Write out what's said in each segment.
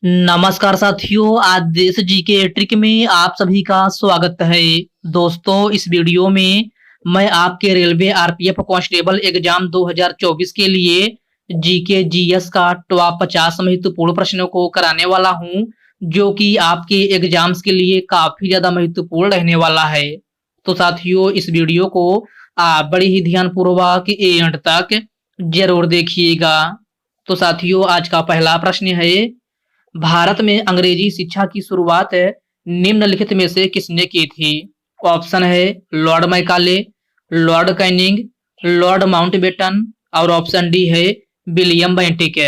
नमस्कार साथियों, आज देश जी के ट्रिक में आप सभी का स्वागत है। दोस्तों, इस वीडियो में मैं आपके रेलवे आरपीएफ कांस्टेबल एग्जाम 2024 के लिए जीके जीएस का टॉप 50 महत्वपूर्ण प्रश्नों को कराने वाला हूं, जो कि आपके एग्जाम्स के लिए काफी ज्यादा महत्वपूर्ण रहने वाला है। तो साथियों, इस वीडियो को आप बड़ी ही ध्यानपूर्वक एंड तक जरूर देखिएगा। तो साथियों, आज का पहला प्रश्न है, भारत में अंग्रेजी शिक्षा की शुरुआत निम्नलिखित में से किसने की थी? ऑप्शन है Lord Macaulay, Lord Canning, Lord Mountbatten और ऑप्शन डी है विलियम बेंटिक।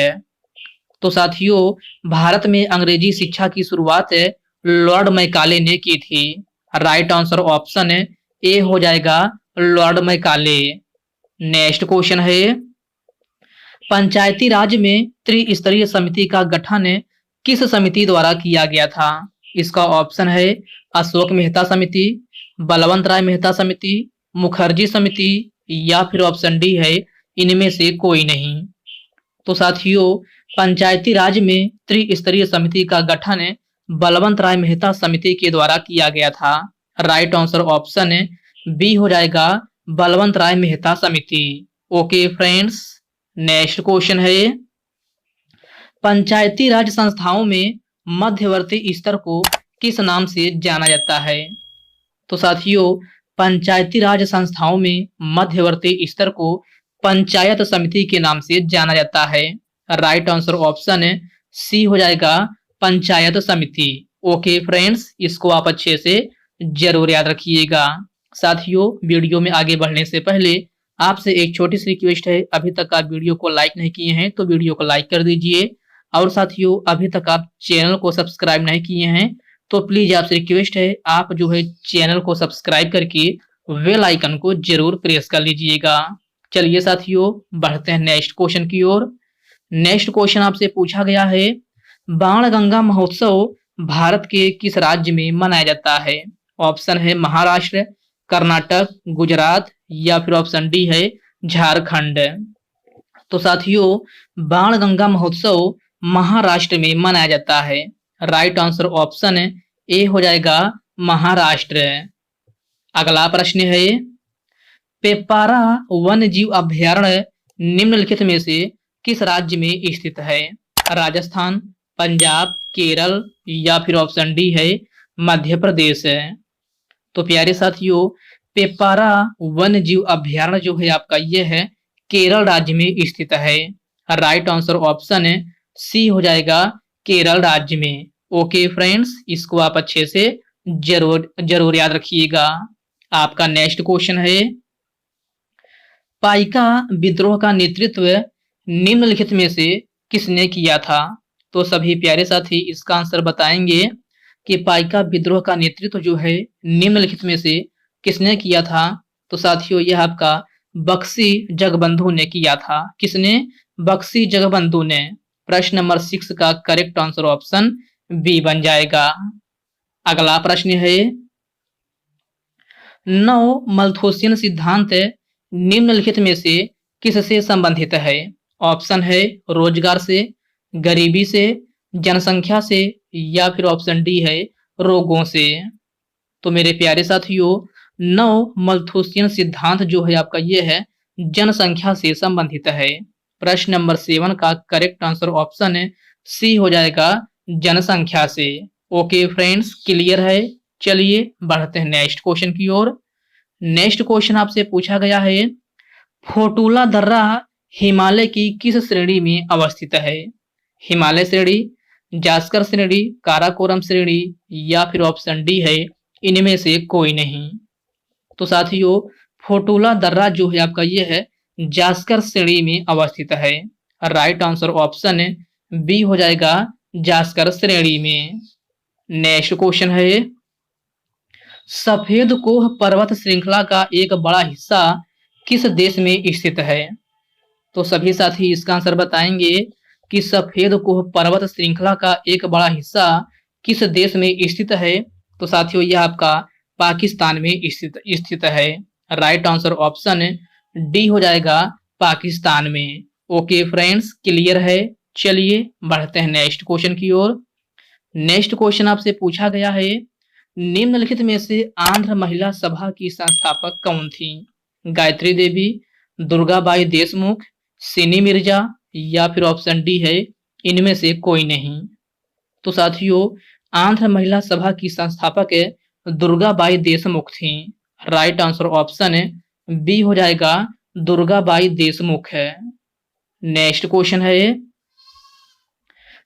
तो साथियों, भारत में अंग्रेजी शिक्षा की शुरुआत लॉर्ड मैकाले ने की थी। राइट आंसर ऑप्शन ए हो जाएगा लॉर्ड मैकाले। नेक्स्ट क्वेश्चन है, पंचायती राज में त्रिस्तरीय समिति का गठन किस समिति द्वारा किया गया था? इसका ऑप्शन है अशोक मेहता समिति, बलवंत राय मेहता समिति, मुखर्जी समिति या फिर ऑप्शन डी है इनमें से कोई नहीं। तो साथियों, पंचायती राज में त्रिस्तरीय समिति का गठन बलवंत राय मेहता समिति के द्वारा किया गया था। राइट आंसर ऑप्शन बी हो जाएगा बलवंत राय मेहता समिति। ओके फ्रेंड्स, नेक्स्ट क्वेश्चन है, पंचायती राज संस्थाओं में मध्यवर्ती स्तर को किस नाम से जाना जाता है? तो साथियों, पंचायती राज संस्थाओं में मध्यवर्ती स्तर को पंचायत समिति के नाम से जाना जाता है। राइट आंसर ऑप्शन सी हो जाएगा पंचायत समिति। ओके फ्रेंड्स, इसको आप अच्छे से जरूर याद रखिएगा। साथियों, वीडियो में आगे बढ़ने से पहले आपसे एक छोटी सी रिक्वेस्ट है, अभी तक आप वीडियो को लाइक नहीं किए हैं तो वीडियो को लाइक कर दीजिए। और साथियों, अभी तक आप चैनल को सब्सक्राइब नहीं किए हैं तो प्लीज आपसे रिक्वेस्ट है, आप जो है चैनल को सब्सक्राइब करके बेल आइकन को जरूर प्रेस कर लीजिएगा। चलिए साथियों, बढ़ते हैं नेक्स्ट क्वेश्चन की ओर। नेक्स्ट क्वेश्चन आपसे पूछा गया है, बाणगंगा महोत्सव भारत के किस राज्य में मनाया जाता है? ऑप्शन है महाराष्ट्र, कर्नाटक, गुजरात या फिर ऑप्शन डी है झारखंड। तो साथियों, बाणगंगा महोत्सव महाराष्ट्र में मनाया जाता है। राइट आंसर ऑप्शन ए हो जाएगा महाराष्ट्र। अगला प्रश्न है, पेपारा वन्य जीव अभ्यारण्य निम्नलिखित में से किस राज्य में स्थित है? राजस्थान, पंजाब, केरल या फिर ऑप्शन डी है मध्य प्रदेश। तो प्यारे साथियों, पेपारा वन्य जीव अभ्यारण्य जो है आपका ये है केरल राज्य में स्थित है। राइट आंसर ऑप्शन सी हो जाएगा केरल राज्य में। ओके फ्रेंड्स, इसको आप अच्छे से जरूर याद रखिएगा। आपका नेक्स्ट क्वेश्चन है, पाइका विद्रोह का नेतृत्व निम्नलिखित में से किसने किया था? तो सभी प्यारे साथी इसका आंसर बताएंगे कि पाइका विद्रोह का नेतृत्व जो है निम्नलिखित में से किसने किया था? तो साथियों, यह आपका बख्शी जगबंधु ने किया था। किसने? बख्शी जगबंधु ने। प्रश्न नंबर 6 का करेक्ट आंसर ऑप्शन बी बन जाएगा। अगला प्रश्न है, नव मल्थोसियन सिद्धांत निम्नलिखित में से किससे संबंधित है? ऑप्शन है रोजगार से, गरीबी से, जनसंख्या से या फिर ऑप्शन डी है रोगों से। तो मेरे प्यारे साथियों, नव मल्थोसियन सिद्धांत जो है आपका ये है जनसंख्या से संबंधित है। प्रश्न नंबर 7 का करेक्ट आंसर ऑप्शन सी हो जाएगा जनसंख्या से। ओके फ्रेंड्स, क्लियर है। चलिए बढ़ते हैं नेक्स्ट क्वेश्चन की ओर। नेक्स्ट क्वेश्चन आपसे पूछा गया है, फोटुला दर्रा हिमालय की किस श्रेणी में अवस्थित है? हिमालय श्रेणी, जास्कर श्रेणी, काराकोरम श्रेणी या फिर ऑप्शन डी है इनमें से कोई नहीं। तो साथियों, फोटुला दर्रा जो है आपका ये है जास्कर श्रेणी में अवस्थित है। राइट आंसर ऑप्शन बी हो जाएगा जास्कर श्रेणी में। नेक्स्ट क्वेश्चन है, सफेद कोह पर्वत श्रृंखला का एक बड़ा हिस्सा किस देश में स्थित है? तो सभी साथी इसका आंसर बताएंगे कि सफेद कोह पर्वत श्रृंखला का एक बड़ा हिस्सा किस देश में स्थित है? तो साथियों, यह आपका पाकिस्तान में स्थित है। राइट आंसर ऑप्शन डी हो जाएगा पाकिस्तान में। ओके फ्रेंड्स, क्लियर है। चलिए बढ़ते हैं नेक्स्ट क्वेश्चन की ओर। नेक्स्ट क्वेश्चन आपसे पूछा गया है, निम्नलिखित में से आंध्र महिला सभा की संस्थापक कौन थी? गायत्री देवी, दुर्गाबाई देशमुख, सिनी मिर्जा या फिर ऑप्शन डी है इनमें से कोई नहीं। तो साथियों आंध्र महिला सभा की संस्थापक दुर्गाबाई देशमुख थी। राइट आंसर ऑप्शन बी हो जाएगा, दुर्गाबाई देशमुख है। नेक्स्ट क्वेश्चन है,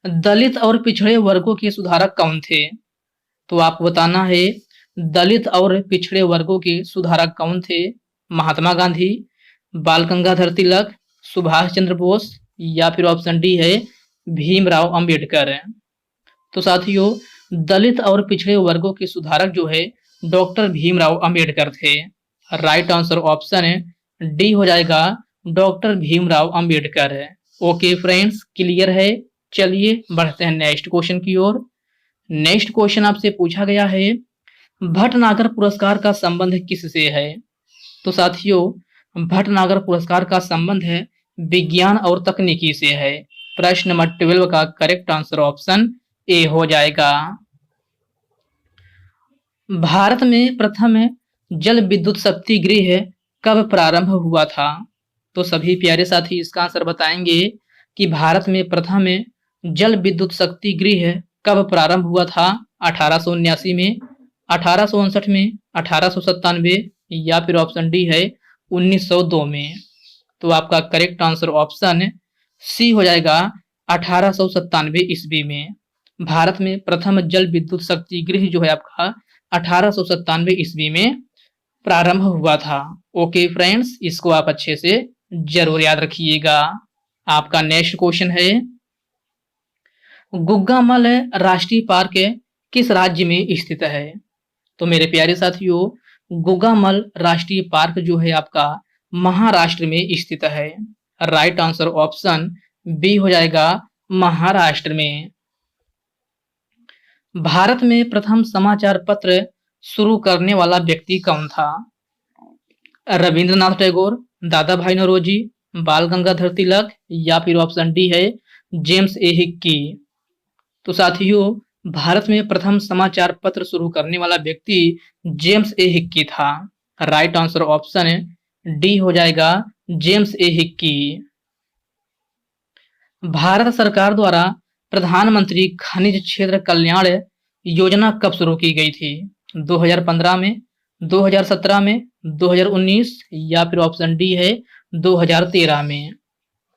दलित और पिछड़े वर्गों के सुधारक कौन थे? तो आपको बताना है दलित और पिछड़े वर्गों के सुधारक कौन थे? महात्मा गांधी, बाल गंगाधर तिलक, सुभाष चंद्र बोस या फिर ऑप्शन डी है भीमराव अंबेडकर। तो साथियों दलित और पिछड़े वर्गों के सुधारक जो है डॉक्टर भीमराव अंबेडकर थे। राइट आंसर ऑप्शन डी हो जाएगा, doctor Bhimrao Ambedkar. Okay friends, clear है। चलिए बढ़ते हैं नेक्स्ट क्वेश्चन की ओर। नेक्स्ट क्वेश्चन आपसे पूछा गया है, भटनागर पुरस्कार का संबंध किससे है? तो साथियों भटनागर पुरस्कार का संबंध है विज्ञान और तकनीकी से है। प्रश्न नंबर 12 का करेक्ट आंसर ऑप्शन ए हो जाएगा। भारत में प्रथम जल विद्युत शक्ति गृह कब प्रारंभ हुआ था? तो सभी प्यारे साथी इसका आंसर बताएंगे कि भारत में प्रथम जल विद्युत शक्ति गृह कब प्रारंभ हुआ था? 1879 में, 1859 में, 1897 या फिर ऑप्शन डी है 1902 में। तो आपका करेक्ट आंसर ऑप्शन सी हो जाएगा, 1897 ईस्वी में। भारत में प्रथम जल विद्युत शक्ति गृह जो है आपका 1897 ईस्वी में प्रारंभ हुआ था। ओके फ्रेंड्स, इसको आप अच्छे से जरूर याद रखिएगा। आपका नेक्स्ट क्वेश्चन है, गुग्गामल राष्ट्रीय पार्क किस राज्य में स्थित है? तो मेरे प्यारे साथियों गुग्गामल राष्ट्रीय पार्क जो है आपका महाराष्ट्र में स्थित है। राइट आंसर ऑप्शन बी हो जाएगा, महाराष्ट्र में। भारत में प्रथम समाचार पत्र शुरू करने वाला व्यक्ति कौन था? रविंद्रनाथ टैगोर, दादा भाई नौरोजी, बाल गंगाधर तिलक या फिर ऑप्शन डी है जेम्स ए हिक्की। तो साथियों भारत में प्रथम समाचार पत्र शुरू करने वाला व्यक्ति जेम्स ए हिक्की था। राइट आंसर ऑप्शन डी हो जाएगा, जेम्स ए हिक्की। भारत सरकार द्वारा प्रधानमंत्री खनिज क्षेत्र कल्याण योजना कब शुरू की गई थी? 2015 में, 2017 में, 2019 या फिर ऑप्शन डी है 2013 में।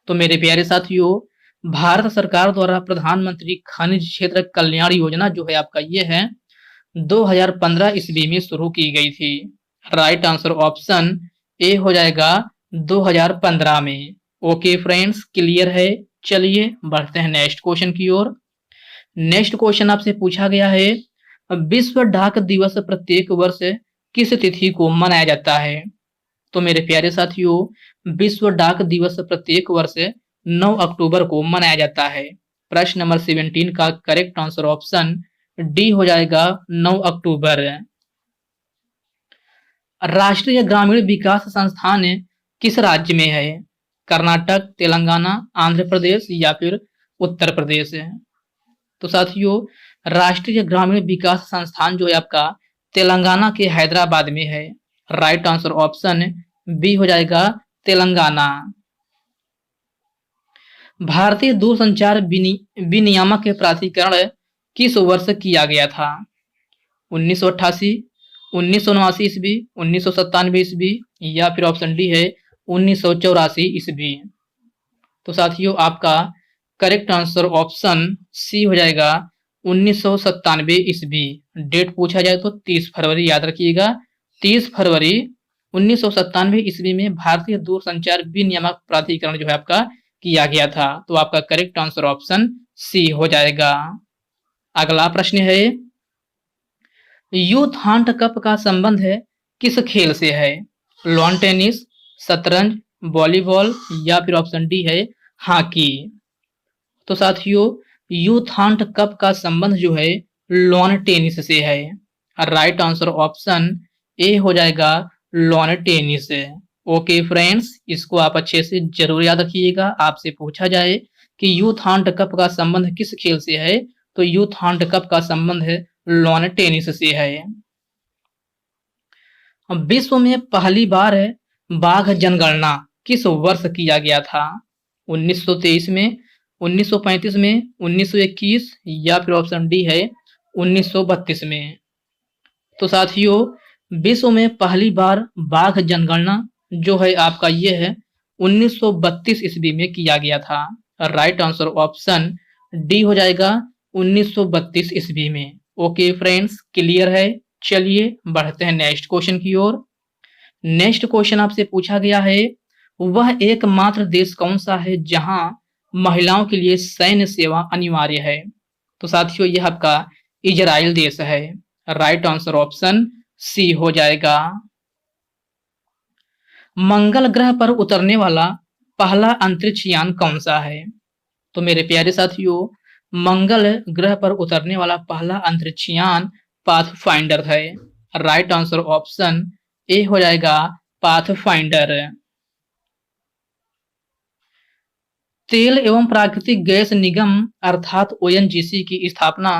तो मेरे प्यारे साथियों भारत सरकार द्वारा प्रधानमंत्री खनिज क्षेत्र कल्याण योजना जो है आपका ये है 2015 ईस्वी में शुरू की गई थी। राइट आंसर ऑप्शन ए हो जाएगा, 2015 में। ओके फ्रेंड्स, क्लियर है। चलिए बढ़ते हैं नेक्स्ट क्वेश्चन की ओर। नेक्स्ट क्वेश्चन आपसे पूछा गया है, विश्व डाक दिवस प्रत्येक वर्ष किस तिथि को मनाया जाता है? तो मेरे प्यारे साथियों विश्व डाक दिवस प्रत्येक वर्ष 9 अक्टूबर को मनाया जाता है। प्रश्न नंबर 17 का करेक्ट आंसर ऑप्शन डी हो जाएगा, 9 अक्टूबर। राष्ट्रीय ग्रामीण विकास संस्थान किस राज्य में है? कर्नाटक, तेलंगाना, आंध्र प्रदेश या फिर उत्तर प्रदेश है? तो साथियों राष्ट्रीय ग्रामीण विकास संस्थान जो है आपका तेलंगाना के हैदराबाद में है। राइट आंसर ऑप्शन बी हो जाएगा, तेलंगाना। भारतीय दूरसंचार विनियामक प्राधिकरण किस वर्ष किया गया था? 1988, 1979 ईस्वी, 1997 ईस्वी या फिर ऑप्शन डी है 1984 ईस्वी। तो साथियों आपका करेक्ट आंसर ऑप्शन सी हो जाएगा, 1997 ईस्वी। डेट पूछा जाए तो 30 फरवरी याद रखिएगा, 30 फरवरी 1997 ईस्वी में भारतीय दूरसंचार विनियामक प्राधिकरण जो है आपका किया गया था। तो आपका करेक्ट आंसर ऑप्शन सी हो जाएगा। अगला प्रश्न है, यूथ हांट कप का संबंध है किस खेल से है? लॉन टेनिस, शतरंज, वॉलीबॉल या फिर ऑप्शन डी है हॉकी। तो साथियों यूथ हांट कप का संबंध जो है लॉन टेनिस से है। राइट आंसर ऑप्शन ए हो जाएगा, लॉन टेनिस। ओके फ्रेंड्स, इसको आप अच्छे से जरूर याद रखिएगा। आपसे पूछा जाए कि यूथांड कप का संबंध किस खेल से है? तो यूथांड कप का संबंध लॉन टेनिस से है। विश्व में पहली बार बाघ जनगणना किस वर्ष किया गया था? 1923 में, 1935 में, 1921 या फिर ऑप्शन डी है 1932 में। तो साथियों, विश्व में पहली बार बाघ जनगणना जो है आपका ये है 1932 ईस्वी में किया गया था। राइट आंसर ऑप्शन डी हो जाएगा 1932 ईस्वी में। ओके फ्रेंड्स, क्लियर है। चलिए बढ़ते हैं नेक्स्ट क्वेश्चन की ओर। नेक्स्ट क्वेश्चन आपसे पूछा गया है, वह एकमात्र देश कौन सा है जहां महिलाओं के लिए सैन्य सेवा अनिवार्य है? तो साथियों, यह आपका इजराइल देश है। राइट आंसर ऑप्शन सी हो जाएगा। मंगल ग्रह पर उतरने वाला पहला अंतरिक्ष यान कौन सा है? तो मेरे प्यारे साथियों, मंगल ग्रह पर उतरने वाला पहला अंतरिक्ष यान पाथफाइंडर है। राइट आंसर ऑप्शन ए हो जाएगा पाथफाइंडर। तेल एवं प्राकृतिक गैस निगम अर्थात ओएनजीसी की स्थापना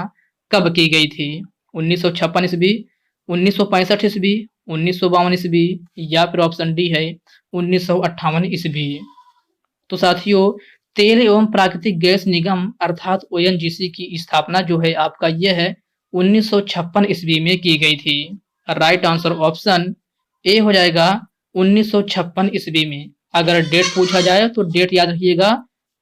कब की गई थी? 1956 ईस्वी, 1965 ईस्वी, 1952 ईस्वी या फिर ऑप्शन डी है 1958 ईस्वी। तो साथियों, तेल एवं प्राकृतिक गैस निगम अर्थात ओएनजीसी की स्थापना जो है आपका यह है 1956 ईस्वी में की गई थी। राइट आंसर ऑप्शन ए हो जाएगा 1956 ईस्वी में। अगर डेट पूछा जाए तो डेट याद रखिएगा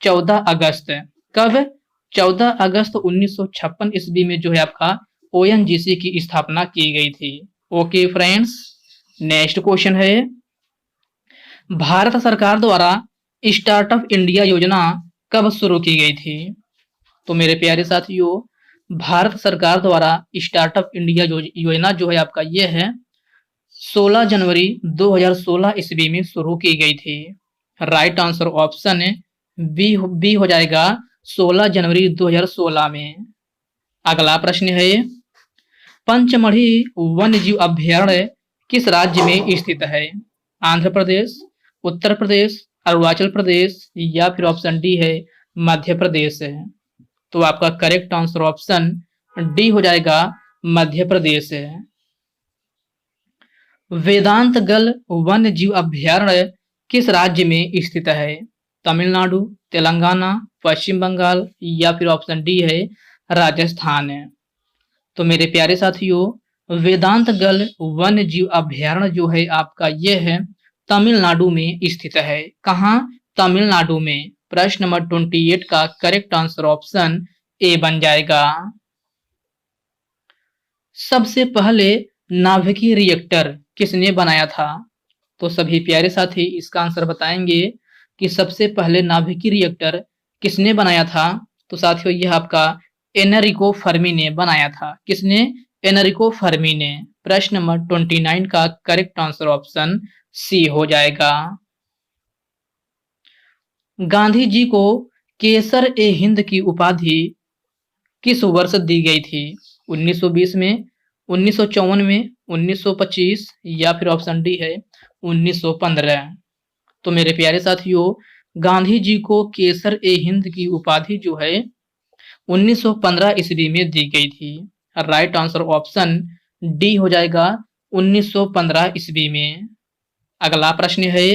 14 अगस्त। कब? 14 अगस्त 1956 ईस्वी में जो है आपका ओएनजीसी की स्थापना की गई थी। ओके फ्रेंड्स, नेक्स्ट क्वेश्चन है, भारत सरकार द्वारा स्टार्टअप इंडिया योजना कब शुरू की गई थी? तो मेरे प्यारे साथियों, भारत सरकार द्वारा स्टार्टअप इंडिया योजना जो है आपका ये है 16 जनवरी 2016 ईस्वी में शुरू की गई थी। राइट आंसर ऑप्शन बी हो जाएगा 16 जनवरी 2016 में। अगला प्रश्न है, पंचमढ़ी वन्यजीव अभ्यारण्य किस राज्य में स्थित है? आंध्र प्रदेश, उत्तर प्रदेश, अरुणाचल प्रदेश या फिर ऑप्शन डी है मध्य प्रदेश है। तो आपका करेक्ट आंसर ऑप्शन डी हो जाएगा मध्य प्रदेश है। वेदांतगल वन्यजीव अभ्यारण्य किस राज्य में स्थित है? तमिलनाडु, तेलंगाना, पश्चिम बंगाल या फिर ऑप्शन डी है राजस्थान है। तो मेरे प्यारे साथियों, वेदांतगल वन्यजीव अभ्यारण्य जो है आपका ये है तमिलनाडु में स्थित है। कहाँ? तमिलनाडु में। प्रश्न नंबर 28 का करेक्ट आंसर ऑप्शन ए बन जाएगा। सबसे पहले नाभिकीय रिएक्टर किसने बनाया था? तो सभी प्यारे साथी इसका आंसर बताएंगे कि सबसे पहले नाभिकीय रिएक्टर किसने बनाया था। तो साथियों, यह आपका एनरिको फर्मी ने बनाया था। किसने? एनरिको फर्मी ने। प्रश्न नंबर 29 का करेक्ट आंसर ऑप्शन सी हो जाएगा। गांधी जी को केसर ए हिंद की उपाधि किस वर्ष दी गई थी? 1920 में, 1954 में, 1925 या फिर ऑप्शन डी है 1915। तो मेरे प्यारे साथियों, गांधी जी को केसर ए हिंद की उपाधि जो है 1915 ईस्वी में दी गई थी। राइट आंसर ऑप्शन डी हो जाएगा 1915 ईस्वी में। अगला प्रश्न है,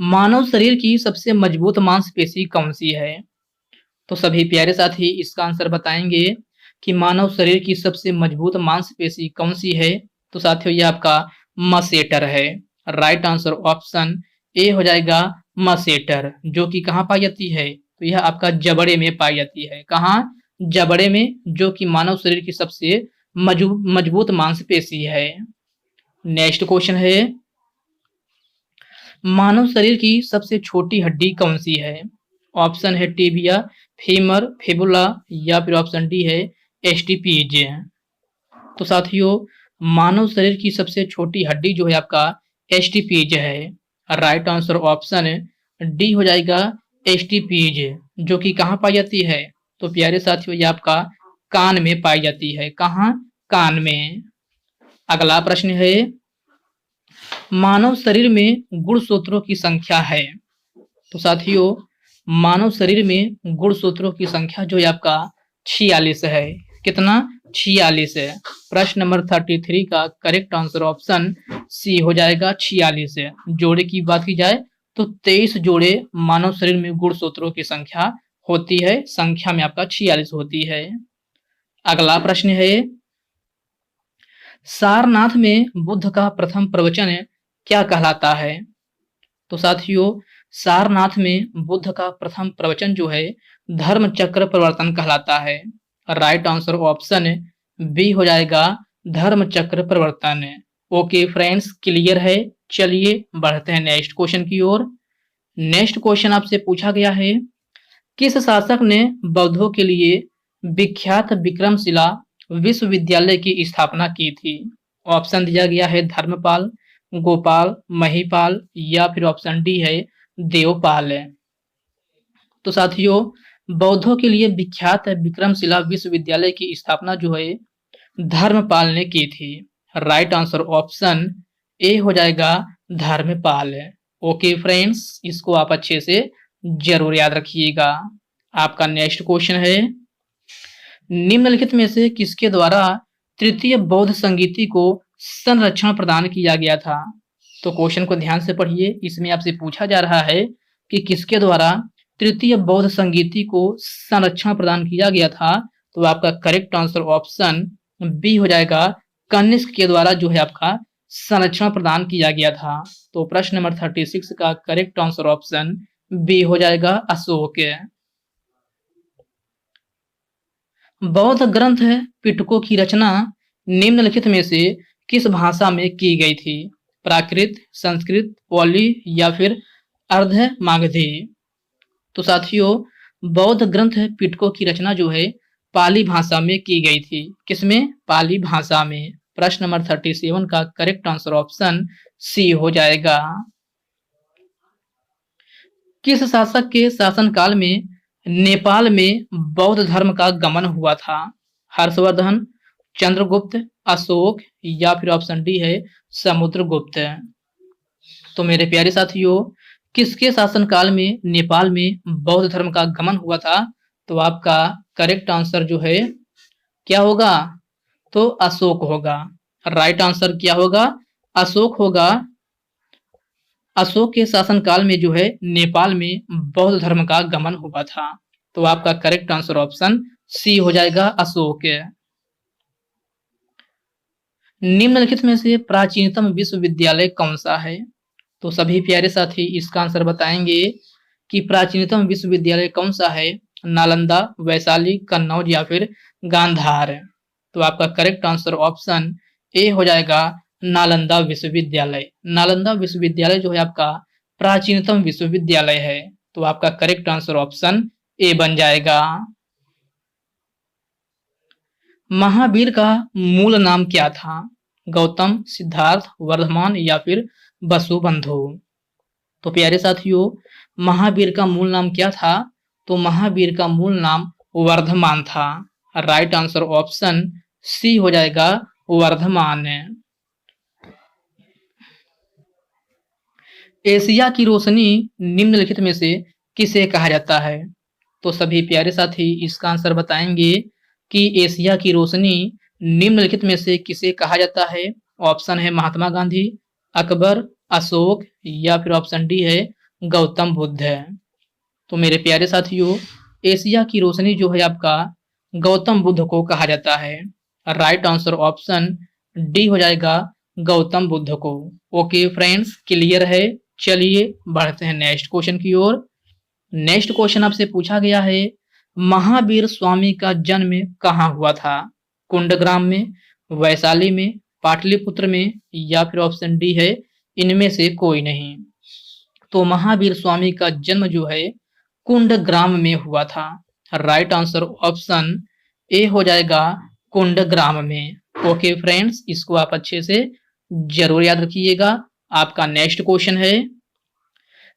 मानव शरीर की सबसे मजबूत मांसपेशी कौन सी है? तो सभी प्यारे साथी इसका आंसर बताएंगे कि मानव शरीर की सबसे मजबूत मांसपेशी कौन सी है। तो साथियों, यह आपका मसेटर है। राइट आंसर ऑप्शन ए हो जाएगा मसेटर, जो कि कहाँ पाई जाती है? तो यह आपका जबड़े में पाई जाती है। कहाँ? जबड़े में, जो कि मानव शरीर की सबसे मजबूत मांसपेशी है। नेक्स्ट क्वेश्चन है, मानव शरीर की सबसे छोटी हड्डी कौन सी है? ऑप्शन है टिबिया, फीमर, फिबुला या फिर ऑप्शन डी है एस्टिपीज। तो साथियों, मानव शरीर की सबसे छोटी हड्डी जो है आपका एस्टिपीज है। राइट आंसर ऑप्शन डी हो जाएगा एस्टिपीज, जो कि कहाँ पाई जाती है? तो प्यारे साथियों, ये आपका कान में पाई जाती है। कहाँ? कान में। अगला प्रश्न है, मानव शरीर में गुणसूत्रों की संख्या है। तो साथियों, मानव शरीर में गुणसूत्रों की संख्या जो है आपका 46 है। कितना? 46 है। प्रश्न नंबर 33 का करेक्ट आंसर ऑप्शन सी हो जाएगा, 46 है। जोड़े की बात की जाए तो 23 जोड़े मानव शरीर में गुणसूत्रों की संख्या होती है, संख्या में आपका 46 होती है। अगला प्रश्न है, सारनाथ में बुद्ध का प्रथम प्रवचन क्या कहलाता है? तो साथियों, सारनाथ में बुद्ध का प्रथम प्रवचन जो है धर्म चक्र प्रवर्तन कहलाता है। राइट आंसर ऑप्शन बी हो जाएगा, धर्म चक्र प्रवर्तन। ओके फ्रेंड्स, क्लियर है। चलिए बढ़ते हैं नेक्स्ट क्वेश्चन की ओर। नेक्स्ट क्वेश्चन आपसे पूछा गया है, किस शासक ने बौद्धों के लिए विख्यात विक्रमशिला विश्वविद्यालय की स्थापना की थी? ऑप्शन दिया गया है धर्मपाल, गोपाल, महिपाल या फिर ऑप्शन डी है देवपाल। तो साथियों, बौद्धों के लिए विख्यात विक्रमशिला विश्वविद्यालय की स्थापना जो है धर्मपाल ने की थी। राइट आंसर ऑप्शन ए हो जाएगा, धर्मपाल। ओके फ्रेंड्स, इसको आप अच्छे से जरूर याद रखिएगा। आपका नेक्स्ट क्वेश्चन है, निम्नलिखित में से किसके द्वारा तृतीय बौद्ध संगीति को संरक्षण प्रदान किया गया था? तो क्वेश्चन को ध्यान से पढ़िए। इसमें आपसे पूछा जा रहा है कि किसके द्वारा तृतीय बौद्ध संगीति को संरक्षण प्रदान किया गया था? तो आपका करेक्ट आंसर ऑप्शन बी हो जाएगा, कनिष्क के द्वारा जो है आपका संरक्षण प्रदान किया गया था। तो प्रश्न नंबर 36 का करेक्ट आंसर ऑप्शन बी हो जाएगा, अशोक। बौद्ध ग्रंथ पिटकों की रचना निम्नलिखित में से किस भाषा में की गई थी? प्राकृत, संस्कृत, पाली या फिर अर्ध मागधी? तो साथियों, बौद्ध ग्रंथ पिटकों की रचना जो है पाली भाषा में की गई थी। किसमें? पाली भाषा में। प्रश्न नंबर 37 का करेक्ट आंसर ऑप्शन सी हो जाएगा। किस शासक के शासनकाल में नेपाल में बौद्ध धर्म का गमन हुआ था? हर्षवर्धन, चंद्रगुप्त, अशोक या फिर ऑप्शन डी है समुद्रगुप्त। तो मेरे प्यारे साथियों, किसके शासनकाल में नेपाल में बौद्ध धर्म का गमन हुआ था? तो आपका करेक्ट आंसर जो है क्या होगा? तो अशोक होगा। राइट आंसर क्या होगा? अशोक होगा। अशोक के शासनकाल में जो है नेपाल में बौद्ध धर्म का गमन हुआ था। तो आपका करेक्ट आंसर ऑप्शन सी हो जाएगा, अशोक। निम्नलिखित में से प्राचीनतम विश्वविद्यालय कौन सा है? तो सभी प्यारे साथी इसका आंसर बताएंगे कि प्राचीनतम विश्वविद्यालय कौन सा है। नालंदा, वैशाली, कन्नौज या फिर गांधार? तो आपका करेक्ट आंसर ऑप्शन ए हो जाएगा, नालंदा विश्वविद्यालय। नालंदा विश्वविद्यालय जो है आपका प्राचीनतम विश्वविद्यालय है। तो आपका करेक्ट आंसर ऑप्शन ए बन जाएगा। महावीर का मूल नाम क्या था? गौतम, सिद्धार्थ, वर्धमान या फिर वसुबंधु? तो प्यारे साथियों, महावीर का मूल नाम क्या था? तो महावीर का मूल नाम वर्धमान था। राइट आंसर ऑप्शन सी हो जाएगा, वर्धमान। एशिया की रोशनी निम्नलिखित में से किसे कहा जाता है? तो सभी प्यारे साथी इसका आंसर बताएंगे कि एशिया की रोशनी निम्नलिखित में से किसे कहा जाता है। ऑप्शन है महात्मा गांधी, अकबर, अशोक या फिर ऑप्शन डी है गौतम बुद्ध। तो मेरे प्यारे साथियों, एशिया की रोशनी जो है आपका गौतम बुद्ध को कहा जाता है। राइट आंसर ऑप्शन डी हो जाएगा, गौतम बुद्ध को। ओके फ्रेंड्स, क्लियर है। चलिए बढ़ते हैं नेक्स्ट क्वेश्चन की ओर। नेक्स्ट क्वेश्चन आपसे पूछा गया है, महावीर स्वामी का जन्म कहाँ हुआ था? कुंडग्राम में, वैशाली में, पाटलिपुत्र में या फिर ऑप्शन डी है इनमें से कोई नहीं? तो महावीर स्वामी का जन्म जो है कुंडग्राम में हुआ था। राइट आंसर ऑप्शन ए हो जाएगा, कुंडग्राम में। ओके फ्रेंड्स, इसको आप अच्छे से जरूर याद रखिएगा। आपका नेक्स्ट क्वेश्चन है,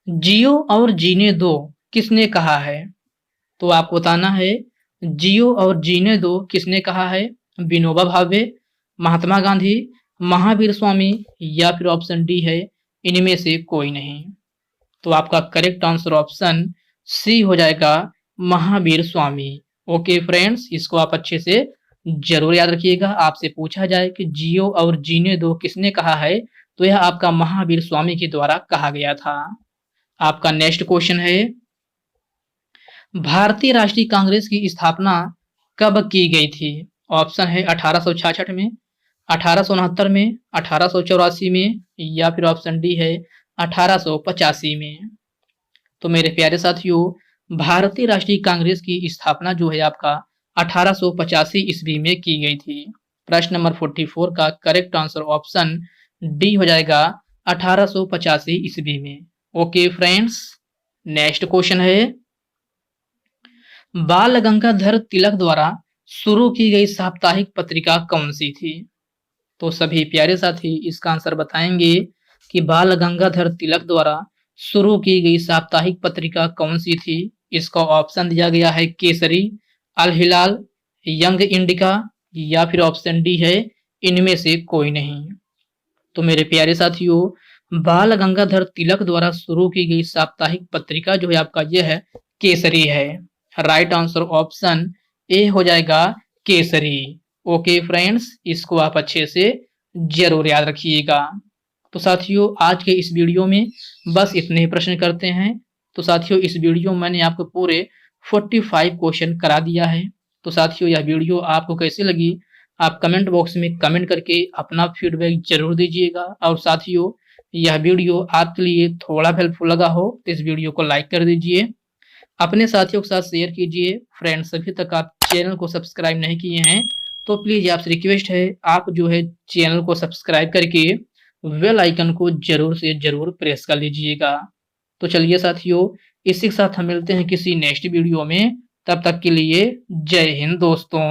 जियो और जीने दो किसने कहा है? तो आपको बताना है जियो और जीने दो किसने कहा है। विनोबा भावे, महात्मा गांधी, महावीर स्वामी या फिर ऑप्शन डी है इनमें से कोई नहीं? तो आपका करेक्ट आंसर ऑप्शन सी हो जाएगा महावीर स्वामी। ओके फ्रेंड्स, इसको आप अच्छे से जरूर याद रखिएगा। आपसे पूछा जाए कि जियो और जीने दो किसने कहा है, तो यह आपका महावीर स्वामी के द्वारा कहा गया था। आपका नेक्स्ट क्वेश्चन है, भारतीय राष्ट्रीय कांग्रेस की स्थापना कब की गई थी? ऑप्शन है 1866 में, 1869 में, 1884 में, या फिर ऑप्शन डी है 1885 में। तो मेरे प्यारे साथियों, भारतीय राष्ट्रीय कांग्रेस की स्थापना जो है आपका 1885 ईस्वी में की गई थी। प्रश्न नंबर 44 का करेक्ट आंसर ऑप्शन डी हो जाएगा 1885 ईस्वी में। ओके फ्रेंड्स, नेक्स्ट क्वेश्चन है, बाल गंगाधर तिलक द्वारा शुरू की गई साप्ताहिक पत्रिका कौन सी थी? तो सभी प्यारे साथी इसका आंसर बताएंगे कि बाल गंगाधर तिलक द्वारा शुरू की गई साप्ताहिक पत्रिका कौन सी थी। इसका ऑप्शन दिया गया है केसरी, अल हिलाल, यंग इंडिका, या फिर ऑप्शन डी है इनमें से कोई नहीं। तो मेरे प्यारे साथियों, बाल गंगाधर तिलक द्वारा शुरू की गई साप्ताहिक पत्रिका जो है आपका यह है केसरी है। राइट आंसर ऑप्शन ए हो जाएगा केसरी। ओके फ्रेंड्स, इसको आप अच्छे से जरूर याद रखिएगा। तो साथियों, आज के इस वीडियो में बस इतने ही प्रश्न करते हैं। तो साथियों, इस वीडियो में मैंने आपको पूरे 45 क्वेश्चन करा दिया है। तो साथियों, यह वीडियो आपको कैसी लगी आप कमेंट बॉक्स में कमेंट करके अपना फीडबैक जरूर दीजिएगा। और साथियों, यह वीडियो आपके लिए थोड़ा हेल्पफुल लगा हो तो इस वीडियो को लाइक कर दीजिए, अपने साथियों के साथ शेयर कीजिए। फ्रेंड्स, अभी तक आप चैनल को सब्सक्राइब नहीं किए हैं तो प्लीज आपसे रिक्वेस्ट है, आप जो है चैनल को सब्सक्राइब करके बेल आइकन को जरूर से जरूर प्रेस कर लीजिएगा। तो चलिए साथियों, इसी के साथ हम मिलते हैं किसी नेक्स्ट वीडियो में। तब तक के लिए जय हिंद दोस्तों।